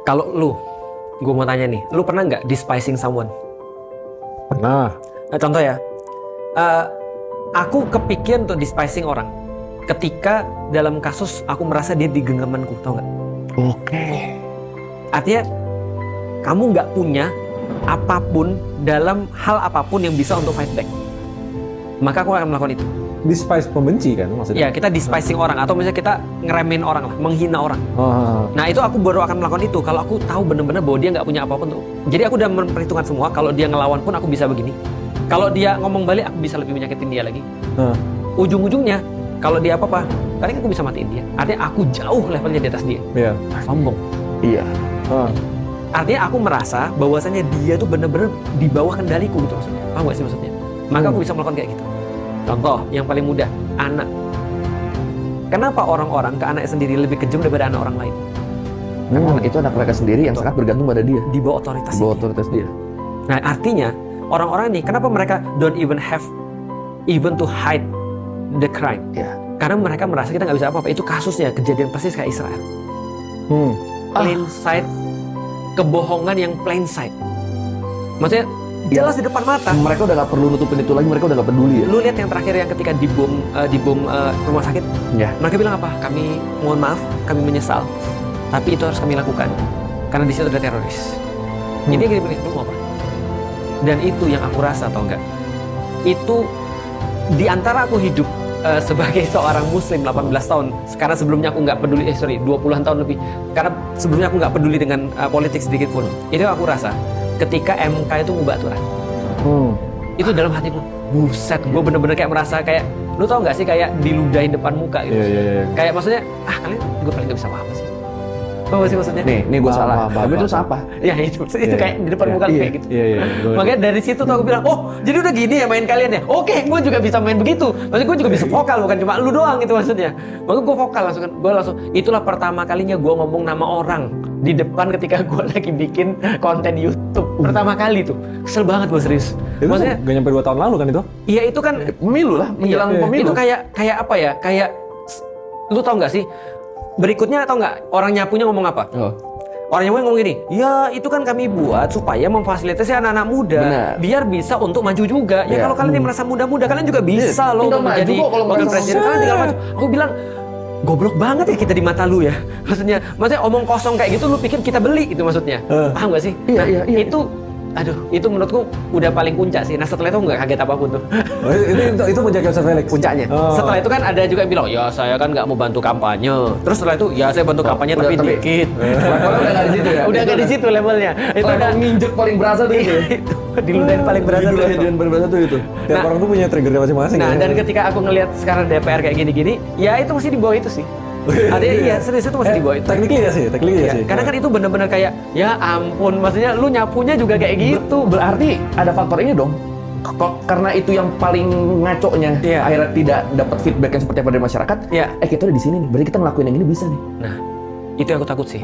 Kalau lu, gue mau tanya nih, lu pernah nggak despising someone? Pernah. Nah, contoh ya, aku kepikiran untuk despising orang ketika dalam kasus aku merasa dia di genggamanku, tau nggak? Oke. Artinya, kamu nggak punya apapun dalam hal apapun yang bisa untuk fight back. Maka aku akan melakukan itu. Despise pembenci kan maksudnya? Ya, kita despising orang atau misalnya kita ngeremehin orang lah, menghina orang. Nah itu aku baru akan melakukan itu kalau aku tahu benar-benar bahwa dia nggak punya apa-apa tuh. Jadi aku udah memperhitungkan semua. Kalau dia ngelawan pun aku bisa begini. Kalau dia ngomong balik aku bisa lebih menyakitin dia lagi. Ujung-ujungnya kalau dia apa-apa, paling aku bisa matiin dia. Artinya aku jauh levelnya di atas dia. Iya. Sombong. Iya. Artinya aku merasa bahwasanya dia tuh benar-benar di bawah kendaliku gitu maksudnya. Paham gak sih maksudnya? Maka aku bisa melakukan kayak gitu. Contoh yang paling mudah, anak. Kenapa orang-orang ke anaknya sendiri lebih kejam daripada anak orang lain? Karena itu anak mereka sendiri yang sangat bergantung pada dia. Di bawah otoritas. Di bawah otoritas dia. Nah artinya orang-orang ini kenapa mereka don't even have even to hide the crime? Ya. Karena mereka merasa kita nggak bisa apa-apa. Itu kasusnya kejadian persis kayak Israel. Plain sight, kebohongan yang plain sight. Maksudnya jelas di depan mata. Mereka udah nggak perlu nutupin itu lagi. Mereka udah nggak peduli ya. Lu lihat yang terakhir yang ketika dibom rumah sakit. Ya. Mereka bilang apa? Kami mohon maaf, kami menyesal. Tapi itu harus kami lakukan karena di situ ada teroris. Jadi dia gini, lu mau apa? Dan itu yang aku rasa, tau nggak? Itu di antara aku hidup sebagai seorang muslim 18 tahun. Karena sebelumnya aku nggak peduli, 20-an tahun lebih. Karena sebelumnya aku nggak peduli dengan politik sedikit pun. Itu yang aku rasa. Ketika MK itu ngubah aturan. Itu dalam hatiku, buset, gue bener-bener kayak merasa kayak, lu tau nggak sih kayak diludahin depan muka gitu. Kayak maksudnya, kalian gue paling nggak bisa apa-apa sih. Apa sih maksudnya? Nih gue salah. Tapi itu apa? Ya itu kayak di depan muka kayak gitu. Iya. Makanya dari situ tuh aku bilang, oh jadi udah gini ya main kalian ya. Oke, gue juga bisa main begitu. Maksudnya gue juga bisa vokal, bukan cuma lu doang gitu maksudnya. Makanya gue vokal langsung, gue langsung. Itulah pertama kalinya gue ngomong nama orang di depan ketika gue lagi bikin konten YouTube. Pertama kali tuh, kesel banget gue serius. Itu Maksudnya, gak nyampe 2 tahun lalu kan itu? iya itu kan Pemilu lah, menjelang pemilu. itu kayak apa ya? Kayak lu tau nggak sih? Berikutnya tau nggak orang nyapunya ngomong apa? Orang nyapunya ngomong gini, ya itu kan kami buat supaya memfasilitasi anak-anak muda. Benar. Biar bisa untuk maju juga. Ya kalau kalian yang merasa muda-muda, kalian juga bisa loh Tinggal menjadi maju kok kalau wakil merasa presiden. muda. Kalian tinggal maju. Aku bilang, goblok banget ya kita di mata lu ya. Maksudnya omong kosong kayak gitu lu pikir kita beli itu maksudnya. Paham gak sih? Iya. Itu menurutku udah paling puncak sih. Nah setelah itu nggak kaget apapun tuh. Oh, itu menjaga Joseph Felix. Puncaknya. Setelah itu kan ada juga yang bilang, ya saya kan nggak mau bantu kampanye. Terus setelah itu, ya saya bantu kampanye tapi dikit. Levelnya udah nggak di situ ya. Udah nggak di situ levelnya. Itu udah nginjek paling berasa tuh itu. itu diludahin paling berasa tuh. Diludahin paling berasa tuh itu. Tiap Nah, orang tuh punya triggernya masing-masing. Nah ya. dan ketika aku ngelihat sekarang DPR kayak gini-gini, ya itu masih di bawah itu sih. Artinya iya serius itu masih di bawah itu. Technically ya sih, Iya, karena kan itu benar-benar kayak, ya ampun, maksudnya lu nyapunya juga kayak gitu. Berarti ada faktor ini dong. Karena itu yang paling ngaconya, Iya. akhirnya tidak dapat feedback yang seperti apa dari masyarakat. Iya. Kita udah di sini nih, berarti kita ngelakuin yang ini bisa nih. Nah, itu yang aku takut sih.